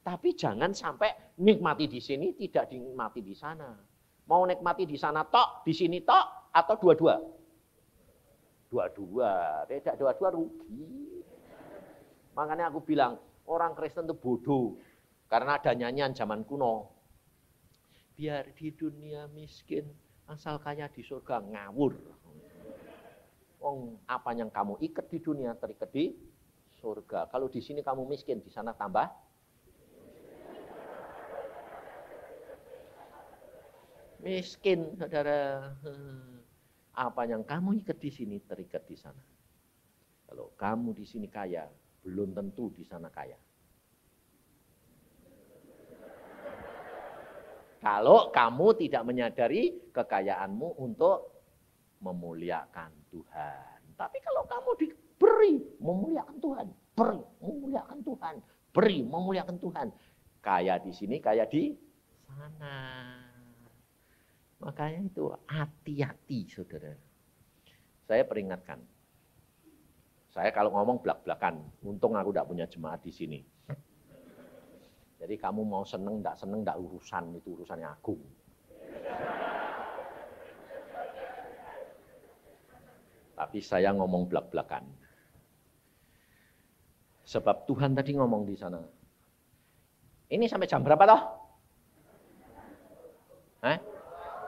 Tapi jangan sampai nikmati di sini, tidak dinikmati di sana. Mau nikmati di sana tok, di sini tok, atau dua-dua? Dua-dua. Tidak dua-dua rugi. Makanya aku bilang, orang Kristen itu bodoh. Karena ada nyanyian zaman kuno. Biar di dunia miskin, asal kaya di surga ngawur. Apa yang kamu ikat di dunia, terikat di surga. Kalau di sini kamu miskin, di sana tambah miskin, saudara. Apa yang kamu ikat di sini terikat di sana. Kalau kamu di sini kaya, belum tentu di sana kaya. Kalau kamu tidak menyadari kekayaanmu untuk memuliakan Tuhan. Tapi kalau kamu diberi memuliakan Tuhan, beri memuliakan Tuhan, beri memuliakan Tuhan. Kaya di sini, kaya di sana. Makanya itu hati-hati, saudara. Saya peringatkan. Saya kalau ngomong belak-belakan, untung aku tidak punya jemaat di sini. Jadi kamu mau seneng, enggak urusan, itu urusannya agung. Tapi saya ngomong belak-belakan. Sebab Tuhan tadi ngomong di sana. Ini sampai jam berapa toh?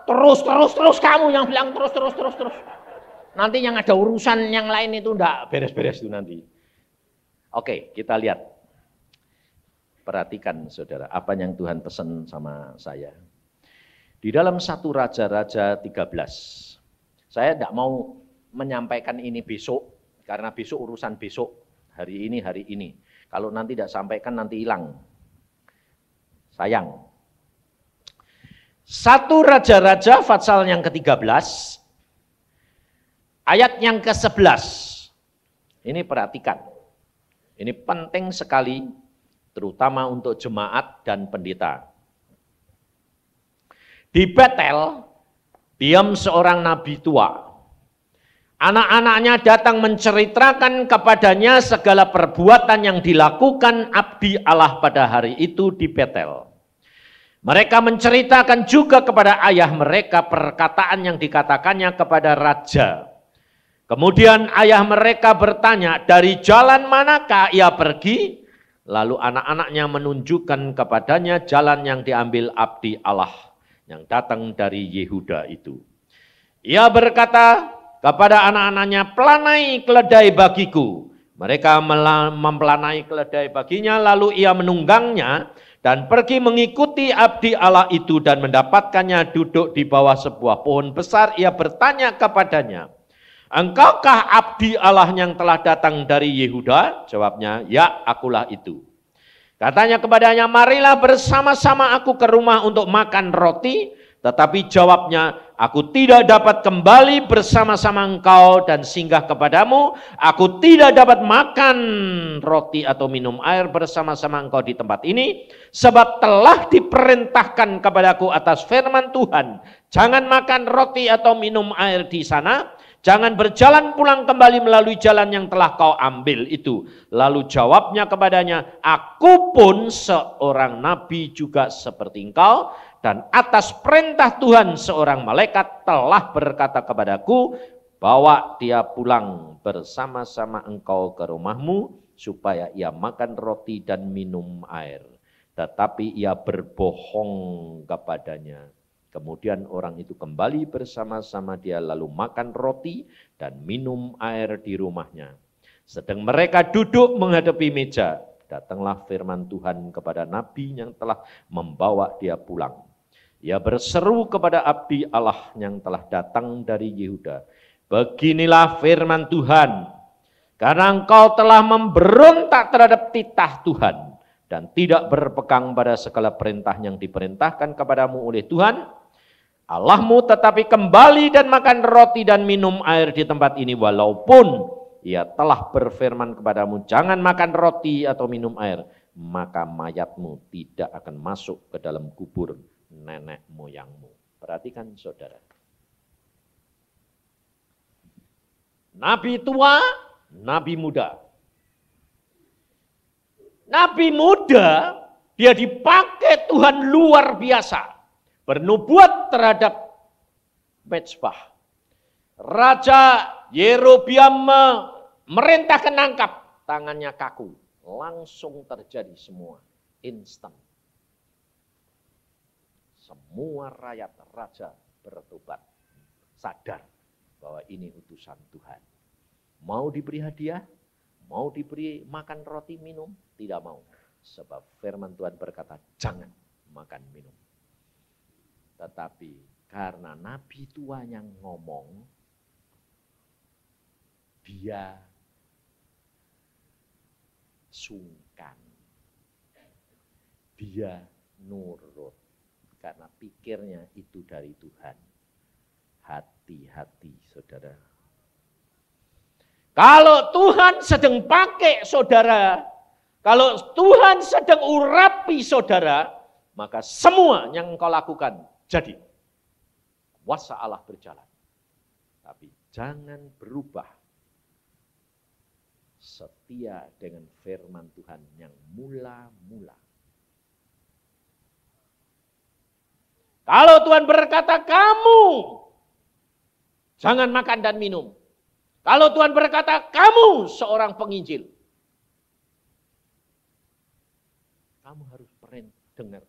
Terus kamu yang bilang terus. Nanti yang ada urusan yang lain itu enggak beres-beres itu nanti. Oke, kita lihat. Perhatikan saudara, apa yang Tuhan pesan sama saya. Di dalam 1 Raja-Raja 13. Saya enggak mau menyampaikan ini besok, karena besok urusan besok. Hari ini. Kalau nanti tidak sampaikan nanti hilang. Sayang. 1 Raja-Raja pasal yang ke-13. Ayat yang ke-11. Ini perhatikan. Ini penting sekali, terutama untuk jemaat dan pendeta. Di Betel, diam seorang nabi tua. Anak-anaknya datang menceritakan kepadanya segala perbuatan yang dilakukan abdi Allah pada hari itu di Betel. Mereka menceritakan juga kepada ayah mereka perkataan yang dikatakannya kepada raja. Kemudian ayah mereka bertanya, dari jalan manakah ia pergi? Lalu anak-anaknya menunjukkan kepadanya jalan yang diambil abdi Allah yang datang dari Yehuda itu. Ia berkata kepada anak-anaknya, pelanai keledai bagiku. Mereka mempelanai keledai baginya, lalu ia menunggangnya dan pergi mengikuti abdi Allah itu dan mendapatkannya duduk di bawah sebuah pohon besar. Ia bertanya kepadanya, engkaukah abdi Allah yang telah datang dari Yehuda? Jawabnya, ya akulah itu. Katanya kepadanya, marilah bersama-sama aku ke rumah untuk makan roti. Tetapi jawabnya, aku tidak dapat kembali bersama-sama engkau dan singgah kepadamu. Aku tidak dapat makan roti atau minum air bersama-sama engkau di tempat ini. Sebab telah diperintahkan kepadaku atas firman Tuhan, jangan makan roti atau minum air di sana. Jangan berjalan pulang kembali melalui jalan yang telah kau ambil itu. Lalu jawabnya kepadanya, aku pun seorang nabi juga seperti engkau. Dan atas perintah Tuhan seorang malaikat telah berkata kepadaku, bawa dia pulang bersama-sama engkau ke rumahmu, supaya ia makan roti dan minum air. Tetapi ia berbohong kepadanya. Kemudian orang itu kembali bersama-sama dia lalu makan roti dan minum air di rumahnya. Sedang mereka duduk menghadapi meja, datanglah firman Tuhan kepada nabi yang telah membawa dia pulang. Ia berseru kepada abdi Allah yang telah datang dari Yehuda. Beginilah firman Tuhan, karena engkau telah memberontak terhadap titah Tuhan dan tidak berpegang pada segala perintah yang diperintahkan kepadamu oleh Tuhan Allahmu, tetapi kembali dan makan roti dan minum air di tempat ini, walaupun ia telah berfirman kepadamu, jangan makan roti atau minum air, maka mayatmu tidak akan masuk ke dalam kubur nenek moyangmu. Perhatikan saudara. Nabi tua, nabi muda. Nabi muda, dia dipakai Tuhan luar biasa. Bernubuat terhadap Mezbah. Raja Yerobiam merintahkan nangkap, tangannya kaku. Langsung terjadi semua, instan. Semua rakyat raja bertobat, sadar bahwa ini utusan Tuhan. Mau diberi hadiah, mau diberi makan roti minum, tidak mau. Sebab firman Tuhan berkata, jangan makan minum. Tetapi karena nabi tua yang ngomong, dia sungkan. Dia nurut. Karena pikirnya itu dari Tuhan. Hati-hati saudara. Kalau Tuhan sedang pakai saudara, Kalau Tuhan sedang urapi saudara, maka semua yang engkau lakukan jadi. Kuasa Allah berjalan. Tapi jangan berubah. Setia dengan firman Tuhan yang mula-mula. Kalau Tuhan berkata, kamu jangan makan dan minum. Kalau Tuhan berkata, kamu seorang penginjil. Kamu harus dengar.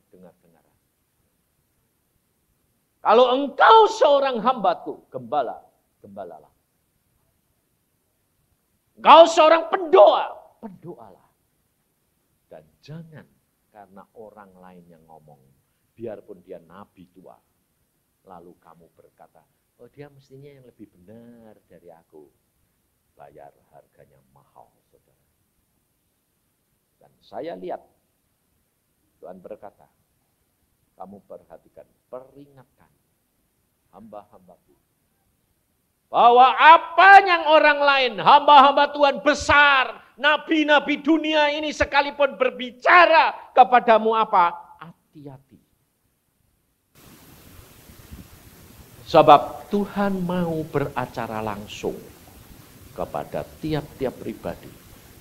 Kalau engkau seorang hambaku, gembalalah. Engkau seorang pendoalah. Dan jangan karena orang lain yang ngomong, biarpun dia nabi tua, lalu kamu berkata, oh dia mestinya yang lebih benar dari aku. Bayar harganya mahal, saudara. Dan saya lihat, Tuhan berkata, kamu perhatikan, peringatkan hamba-hambaku. Bahwa apa yang orang lain, hamba-hamba Tuhan besar, nabi-nabi dunia ini sekalipun berbicara kepadamu apa? Hati-hati. Sebab Tuhan mau beracara langsung kepada tiap-tiap pribadi.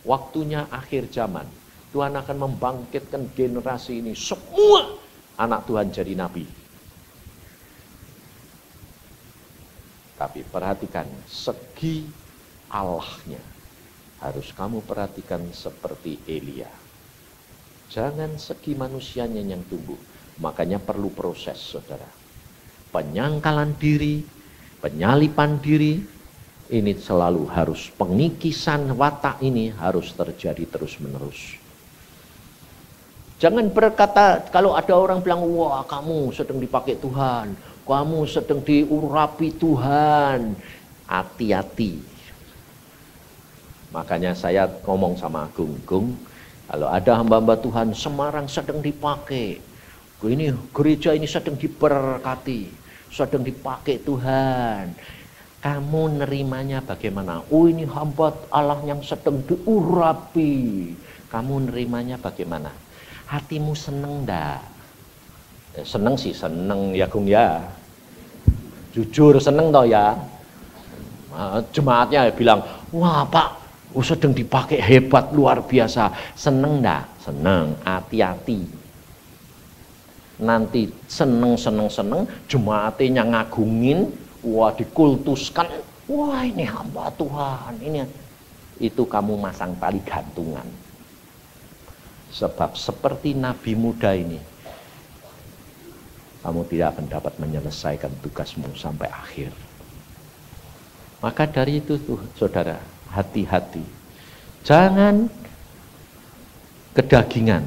Waktunya akhir zaman. Tuhan akan membangkitkan generasi ini. Semua anak Tuhan jadi nabi. Tapi perhatikan segi Allahnya. Harus kamu perhatikan seperti Elia. Jangan segi manusianya yang tumbuh. Makanya perlu proses, saudara. Penyangkalan diri, penyalipan diri, ini selalu harus, pengikisan watak ini harus terjadi terus-menerus. Jangan berkata, kalau ada orang bilang, wah kamu sedang dipakai Tuhan, kamu sedang diurapi Tuhan, hati-hati. Makanya saya ngomong sama Agung, kalau ada hamba-hamba Tuhan, Semarang sedang dipakai, ini gereja ini sedang diberkati, sedang dipakai Tuhan. Kamu nerimanya bagaimana? Oh ini hamba Allah yang sedang diurapi. Kamu nerimanya bagaimana? Hatimu seneng enggak? Seneng sih, seneng ya Gung ya. Jujur seneng toh ya. Jemaatnya bilang, wah Pak, sedang dipakai hebat luar biasa. Seneng enggak? Seneng, hati-hati. Nanti seneng, jemaatnya ngagungin, wah dikultuskan, wah ini hamba Tuhan, ini. Itu kamu masang tali gantungan. Sebab seperti nabi muda ini, kamu tidak akan dapat menyelesaikan tugasmu sampai akhir. Maka dari itu tuh, saudara, hati-hati. Jangan kedagingan,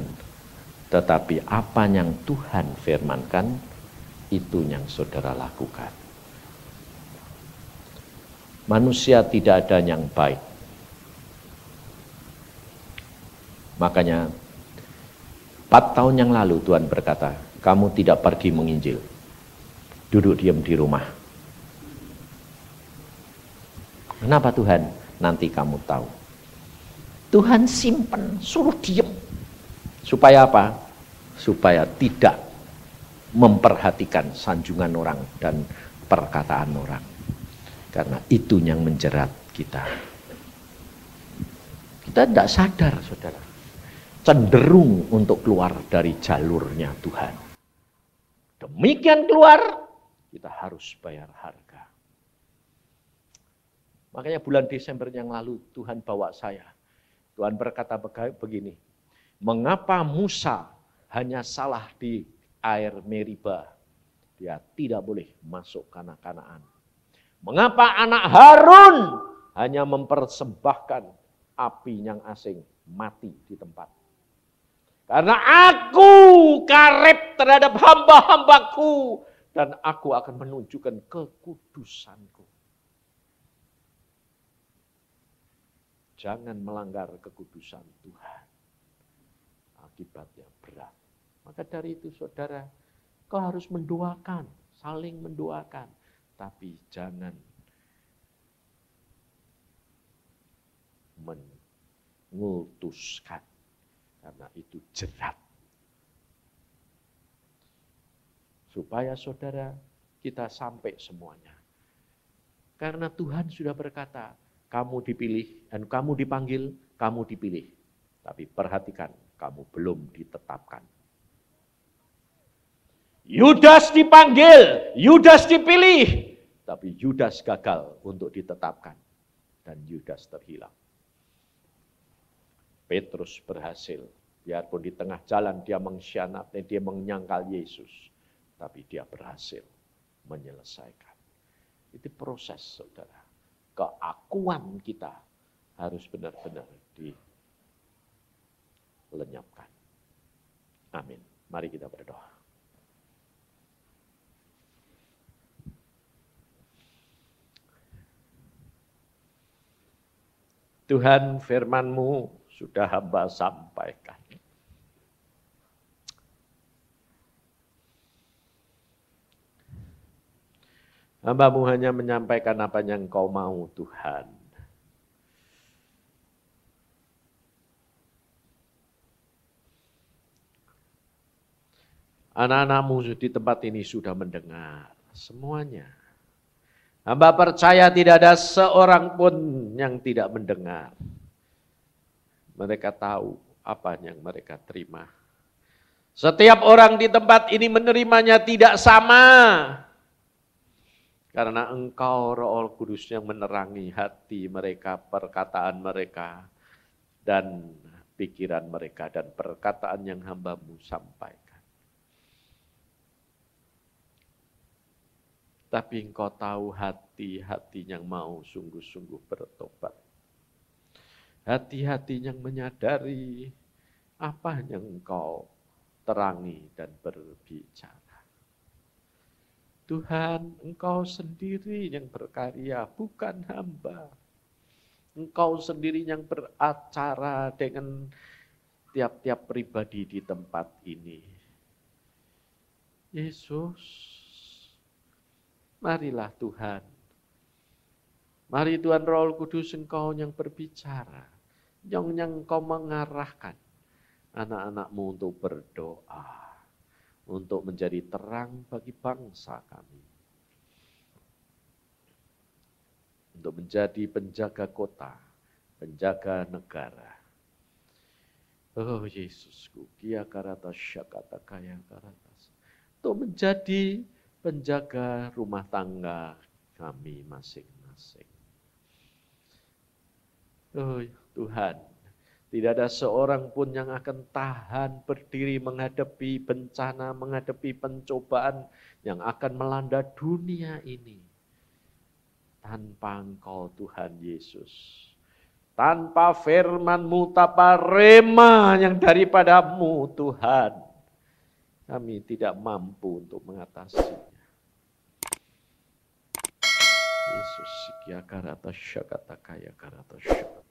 tetapi apa yang Tuhan firmankan, itu yang saudara lakukan. Manusia tidak ada yang baik. Makanya 4 tahun yang lalu Tuhan berkata, kamu tidak pergi menginjil. Duduk diam di rumah. Kenapa Tuhan? Nanti kamu tahu. Tuhan simpen, suruh diam. Supaya apa? Supaya tidak memperhatikan sanjungan orang dan perkataan orang. Karena itu yang menjerat kita. Kita tidak sadar, saudara. Cenderung untuk keluar dari jalurnya Tuhan. Demikian keluar, kita harus bayar harga. Makanya bulan Desember yang lalu Tuhan bawa saya. Tuhan berkata begini, mengapa Musa hanya salah di air Meriba? Dia tidak boleh masuk tanah Kanaan. Mengapa anak Harun hanya mempersembahkan api yang asing mati di tempat? Karena aku karib terhadap hamba-hambaku dan aku akan menunjukkan kekudusanku. Jangan melanggar kekudusan Tuhan. Akibatnya berat. Maka dari itu saudara, kau harus mendoakan, saling mendoakan. Tapi jangan mengultuskan. Karena itu jerat. Supaya saudara kita sampai semuanya. Karena Tuhan sudah berkata, kamu dipilih dan kamu dipanggil, kamu dipilih. Tapi perhatikan, kamu belum ditetapkan. Yudas dipanggil, Yudas dipilih. Tapi Yudas gagal untuk ditetapkan. Dan Yudas terhilang. Petrus berhasil. Biarpun di tengah jalan dia mengkhianati, dia menyangkal Yesus. Tapi dia berhasil menyelesaikan. Itu proses, saudara. Keakuan kita harus benar-benar dilenyapkan. Amin. Mari kita berdoa. Tuhan, firman-Mu sudah hamba sampaikan. Hamba-Mu hanya menyampaikan apa yang Kau mau, Tuhan. Anak-anak-Mu di tempat ini sudah mendengar semuanya. Hamba percaya tidak ada seorang pun yang tidak mendengar. Mereka tahu apa yang mereka terima. Setiap orang di tempat ini menerimanya tidak sama. Karena Engkau Roh Kudus yang menerangi hati mereka, perkataan mereka, dan pikiran mereka, dan perkataan yang hamba-Mu sampaikan. Tapi Engkau tahu hati-hati yang mau sungguh-sungguh bertobat. Hati-hati yang menyadari apa yang Engkau terangi dan berbicara. Tuhan, Engkau sendiri yang berkarya, bukan hamba. Engkau sendiri yang beracara dengan tiap-tiap pribadi di tempat ini. Yesus, marilah Tuhan. Mari Tuhan Roh Kudus, Engkau yang berbicara, yang Engkau mengarahkan anak-anak-Mu untuk berdoa. Untuk menjadi terang bagi bangsa kami. Untuk menjadi penjaga kota, penjaga negara. Oh Yesusku, kia karata syakata kaya karatas. Untuk menjadi penjaga rumah tangga kami masing-masing. Oh Tuhan, tidak ada seorang pun yang akan tahan berdiri menghadapi bencana, menghadapi pencobaan yang akan melanda dunia ini. Tanpa Engkau Tuhan Yesus. Tanpa firman-Mu, tanpa rema yang daripada-Mu Tuhan. Kami tidak mampu untuk mengatasinya. Yesus, sikia karata syakata kaya karata syakata.